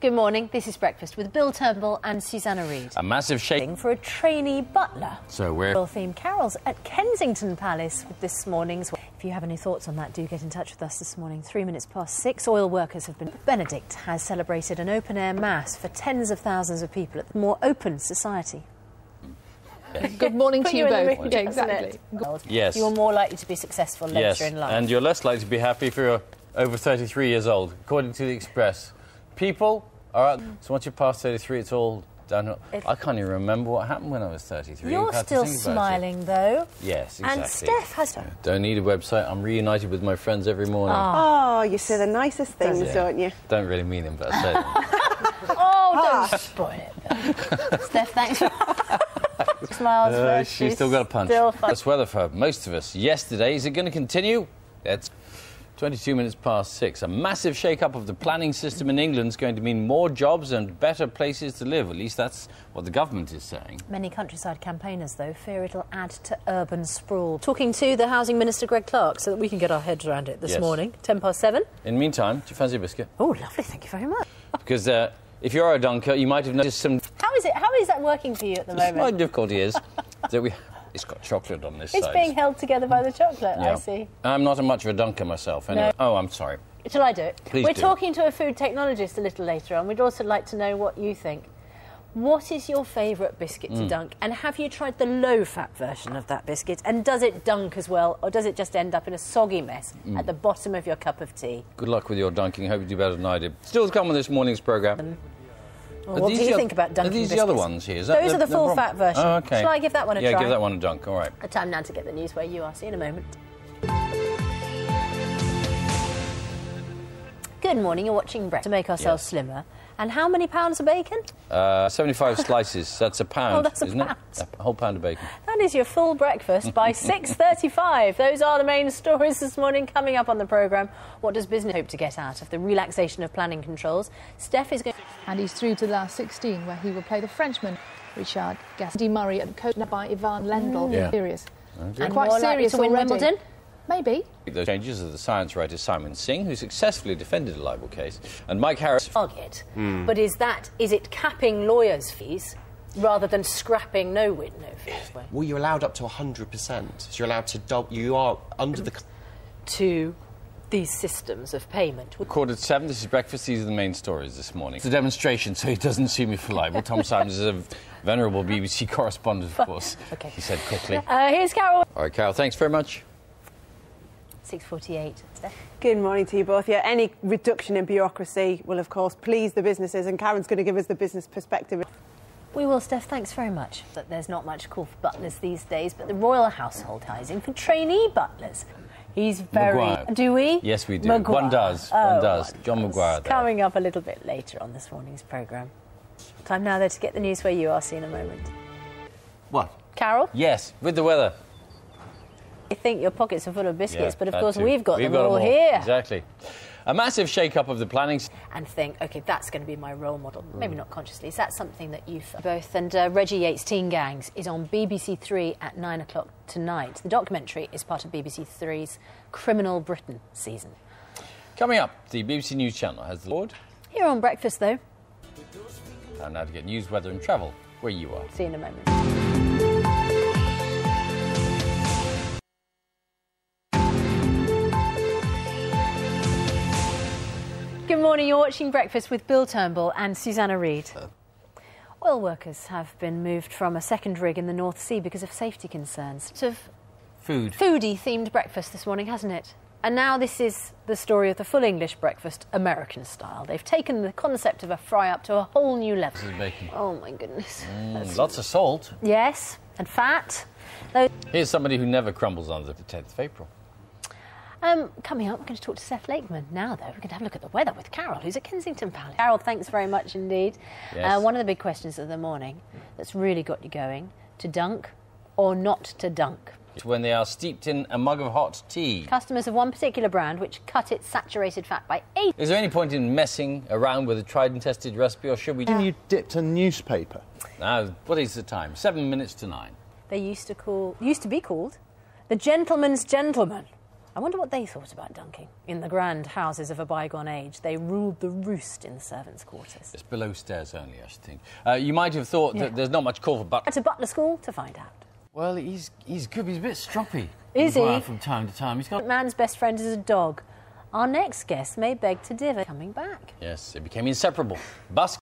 Good morning, this is Breakfast with Bill Turnbull and Susanna Reid. A massive shake For a trainee butler. So we're Royal-themed carols at Kensington Palace with this morning's... If you have any thoughts on that, do get in touch with us this morning. 6:03. Oil workers have been... Benedict has celebrated an open-air mass for tens of thousands of people at the more open society. Good morning to you both. Mood, yeah, exactly. Yes. You're more likely to be successful later in life. And you're less likely to be happy if you're over 33 years old, according to the Express. People are out. So once you pass 33, it's all downhill. I can't even remember what happened when I was 33. You're still smiling, though. Yes, exactly. And Steph has... Don't need a website. I'm reunited with my friends every morning. Oh, you say the nicest things, don't you? Don't really mean them, but I say them. Oh, don't spoil it. Steph, thanks for... Smiles She's still got a punch. That's weather for most of us. Yesterday, is it going to continue? It's 22 minutes past 6. A massive shake-up of the planning system in England is going to mean more jobs and better places to live. At least that's what the government is saying. Many countryside campaigners, though, fear it'll add to urban sprawl. Talking to the Housing Minister, Greg Clark, so that we can get our heads around it this morning. 7:10. In the meantime, do you fancy a biscuit? Oh, lovely. Thank you very much. Because if you're a dunker, you might have noticed some... How is that working for you at the moment? My difficulty is that it's got chocolate on this side. It's being held together by the chocolate, I see. I'm not much of a dunker myself, anyway. No. Oh, I'm sorry. Shall I do it? Please We're do. talking to a food technologist a little later on. We'd also like to know what you think. What is your favourite biscuit to dunk? And have you tried the low-fat version of that biscuit? And does it dunk as well, or does it just end up in a soggy mess at the bottom of your cup of tea? Good luck with your dunking. Hope you do better than I did. Still to come on this morning's programme. What do you think about dunking biscuits? Are these the other ones here? Those are the full-fat version. Oh, OK. Shall I give that one a try? Yeah, give that one a dunk, all right. A time now to get the news where you are. See you in a moment. Good morning, you're watching Breakfast to make ourselves slimmer. And how many pounds of bacon? 75 slices. That's a pound, isn't it? A whole pound of bacon. That is your full breakfast by 6:35. Those are the main stories this morning. Coming up on the programme, what does business hope to get out of the relaxation of planning controls? Steph is going... And he's through to the last 16, where he will play the Frenchman, Richard Gaston Murray, and coached by Ivan Lendl. Yeah. Serious. And quite serious to win Wimbledon? Maybe. The changes of the science writer Simon Singh, who successfully defended a libel case, and Mike Harris... Target. But is it capping lawyers' fees rather than scrapping no-win, no-fees? Well, you're allowed up to 100%. So you're allowed to... You are under the... To these systems of payment. 7:15, this is Breakfast. These are the main stories this morning. It's a demonstration, so he doesn't sue me for libel. Tom Simons is a venerable BBC correspondent, of course. OK. He said quickly. Here's Carol. All right, Carol, thanks very much. 6:48. Good morning to you both. Yeah, any reduction in bureaucracy will, of course, please the businesses, and Karen's going to give us the business perspective. We will, Steph. Thanks very much. But there's not much call for butlers these days, but the royal household hiring for trainee butlers. He's very... Maguire. Do we? Yes, we do. Maguire. One does. John Maguire there. Coming up a little bit later on this morning's programme. Time now, though, to get the news where you are. See you in a moment. What? Carol? Yes, with the weather. I think your pockets are full of biscuits, but of course too. we've got them all here. Exactly. A massive shake-up of the planning... And think, OK, that's going to be my role model. Maybe not consciously. Is that something that you've... Both. And Reggie Yates' Teen Gangs is on BBC 3 at 9 o'clock tonight. The documentary is part of BBC 3's Criminal Britain season. Coming up, the BBC News Channel has the board. Here on Breakfast, though. Time now to get news, weather and travel where you are. See you in a moment. Good morning, you're watching Breakfast with Bill Turnbull and Susanna Reid. Oil workers have been moved from a second rig in the North Sea because of safety concerns. Sort of foodie-themed breakfast this morning, hasn't it? And now this is the story of the full English breakfast, American style. They've taken the concept of a fry-up to a whole new level. This is bacon. Oh, my goodness. Lots of salt. Yes, and fat. Here's somebody who never crumbles under the 10th of April. Coming up, we're going to talk to Seth Lakeman. Now, though, we're going to have a look at the weather with Carol, who's at Kensington Palace. Carol, thanks very much indeed. Yes. One of the big questions of the morning that's really got you going, to dunk or not to dunk? When they are steeped in a mug of hot tea. Customers of one particular brand which cut its saturated fat by 8... Is there any point in messing around with a tried and tested recipe, or should we... You dipped a newspaper. Now, what is the time? 7 minutes to 9. They used to be called the Gentleman's Gentleman. I wonder what they thought about dunking. In the grand houses of a bygone age, they ruled the roost in the servants' quarters. It's below stairs only, I should think. You might have thought that there's not much call for Butler. To Butler School to find out. Well, he's good, he's a bit stroppy. Is he? From time to time. He's got... Man's best friend is a dog. Our next guest may beg to differ. Coming back. Yes, it became inseparable. Bus